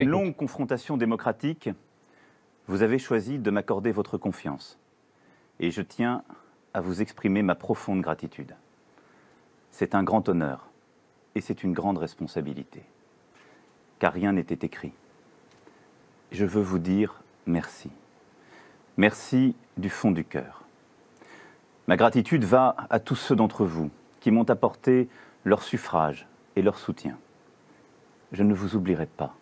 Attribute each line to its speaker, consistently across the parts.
Speaker 1: Une
Speaker 2: Écoute.
Speaker 1: longue confrontation démocratique, vous avez choisi de m'accorder votre confiance. Et je tiens à vous exprimer ma profonde gratitude. C'est un grand honneur et c'est une grande responsabilité. Car rien n'était écrit. Je veux vous dire merci. Merci du fond du cœur. Ma gratitude va à tous ceux d'entre vous qui m'ont apporté leur suffrage et leur soutien. Je ne vous oublierai pas.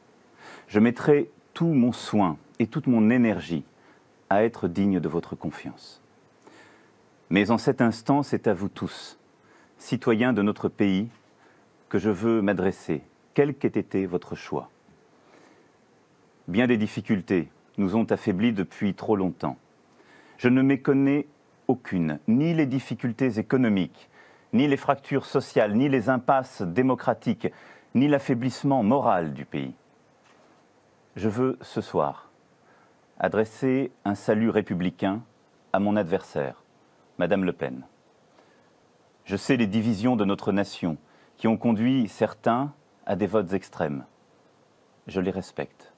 Speaker 1: Je mettrai tout mon soin et toute mon énergie à être digne de votre confiance. Mais en cet instant, c'est à vous tous, citoyens de notre pays, que je veux m'adresser, quel qu'ait été votre choix. Bien des difficultés nous ont affaiblis depuis trop longtemps. Je ne méconnais aucune, ni les difficultés économiques, ni les fractures sociales, ni les impasses démocratiques, ni l'affaiblissement moral du pays. Je veux, ce soir, adresser un salut républicain à mon adversaire, Madame Le Pen. Je sais les divisions de notre nation qui ont conduit certains à des votes extrêmes. Je les respecte.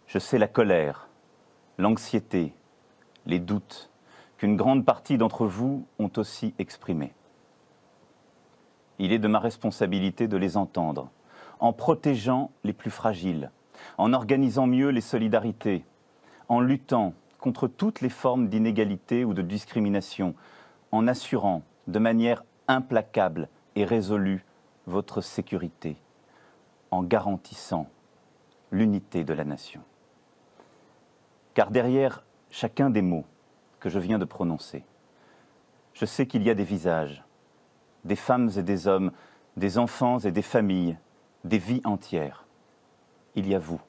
Speaker 1: Je sais la colère, l'anxiété, les doutes qu'une grande partie d'entre vous ont aussi exprimés. Il est de ma responsabilité de les entendre, en protégeant les plus fragiles, en organisant mieux les solidarités, en luttant contre toutes les formes d'inégalité ou de discrimination, en assurant de manière implacable et résolue votre sécurité, en garantissant l'unité de la nation. Car derrière chacun des mots que je viens de prononcer, je sais qu'il y a des visages, des femmes et des hommes, des enfants et des familles, des vies entières. Il y a vous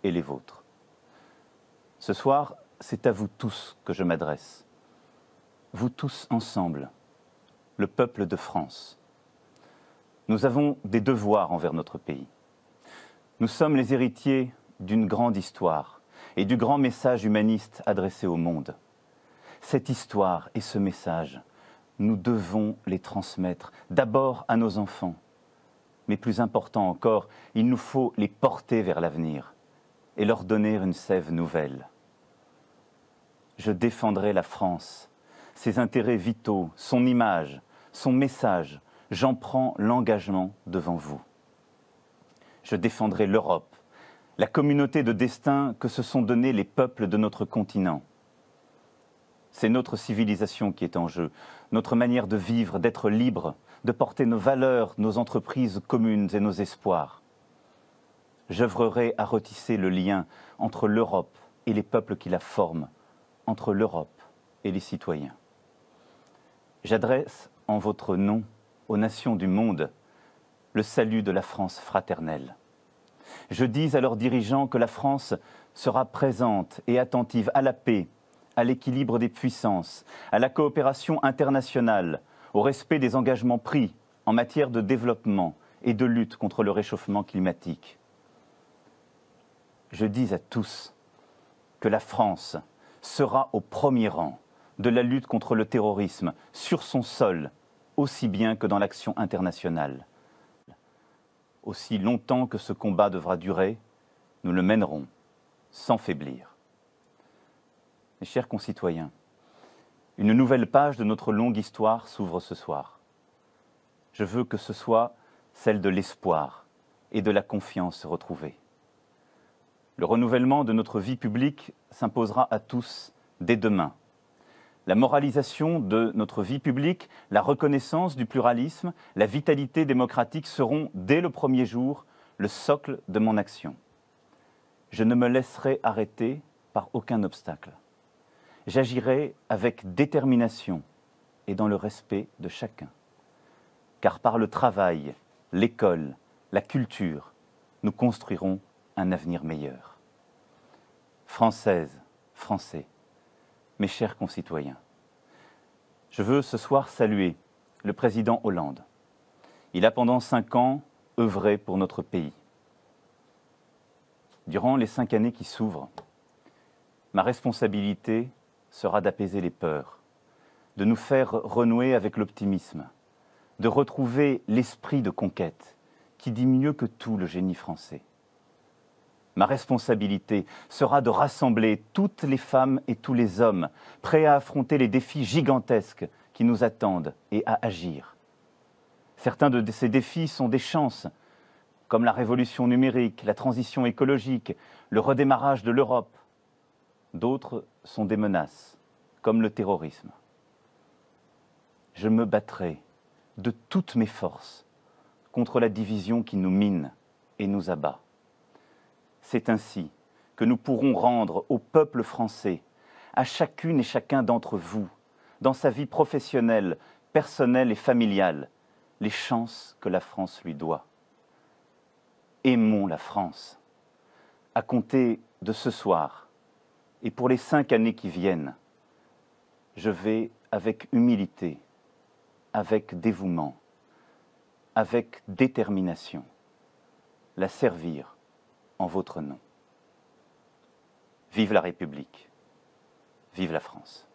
Speaker 1: et les vôtres. Ce soir, c'est à vous tous que je m'adresse. Vous tous ensemble, le peuple de France. Nous avons des devoirs envers notre pays. Nous sommes les héritiers d'une grande histoire et du grand message humaniste adressé au monde. Cette histoire et ce message, nous devons les transmettre d'abord à nos enfants. Mais plus important encore, il nous faut les porter vers l'avenir et leur donner une sève nouvelle. Je défendrai la France, ses intérêts vitaux, son image, son message. J'en prends l'engagement devant vous. Je défendrai l'Europe, la communauté de destin que se sont donnés les peuples de notre continent. C'est notre civilisation qui est en jeu, notre manière de vivre, d'être libre, de porter nos valeurs, nos entreprises communes et nos espoirs. J'œuvrerai à retisser le lien entre l'Europe et les peuples qui la forment, entre l'Europe et les citoyens. J'adresse en votre nom aux nations du monde le salut de la France fraternelle. Je dis à leurs dirigeants que la France sera présente et attentive à la paix, à l'équilibre des puissances, à la coopération internationale, au respect des engagements pris en matière de développement et de lutte contre le réchauffement climatique. Je dis à tous que la France sera au premier rang de la lutte contre le terrorisme sur son sol, aussi bien que dans l'action internationale. Aussi longtemps que ce combat devra durer, nous le mènerons sans faiblir. Mes chers concitoyens, une nouvelle page de notre longue histoire s'ouvre ce soir. Je veux que ce soit celle de l'espoir et de la confiance retrouvée. Le renouvellement de notre vie publique s'imposera à tous dès demain. La moralisation de notre vie publique, la reconnaissance du pluralisme, la vitalité démocratique seront, dès le premier jour, le socle de mon action. Je ne me laisserai arrêter par aucun obstacle. J'agirai avec détermination et dans le respect de chacun. Car par le travail, l'école, la culture, nous construirons un avenir meilleur. Françaises, Français, mes chers concitoyens, je veux ce soir saluer le président Hollande. Il a pendant 5 ans œuvré pour notre pays. Durant les 5 années qui s'ouvrent, ma responsabilité sera d'apaiser les peurs, de nous faire renouer avec l'optimisme, de retrouver l'esprit de conquête qui dit mieux que tout le génie français. Ma responsabilité sera de rassembler toutes les femmes et tous les hommes prêts à affronter les défis gigantesques qui nous attendent et à agir. Certains de ces défis sont des chances, comme la révolution numérique, la transition écologique, le redémarrage de l'Europe. D'autres sont des menaces, comme le terrorisme. Je me battrai de toutes mes forces contre la division qui nous mine et nous abat. C'est ainsi que nous pourrons rendre au peuple français, à chacune et chacun d'entre vous, dans sa vie professionnelle, personnelle et familiale, les chances que la France lui doit. Aimons la France. À compter de ce soir et pour les 5 années qui viennent, je vais avec humilité, avec dévouement, avec détermination, la servir en votre nom. Vive la République, vive la France.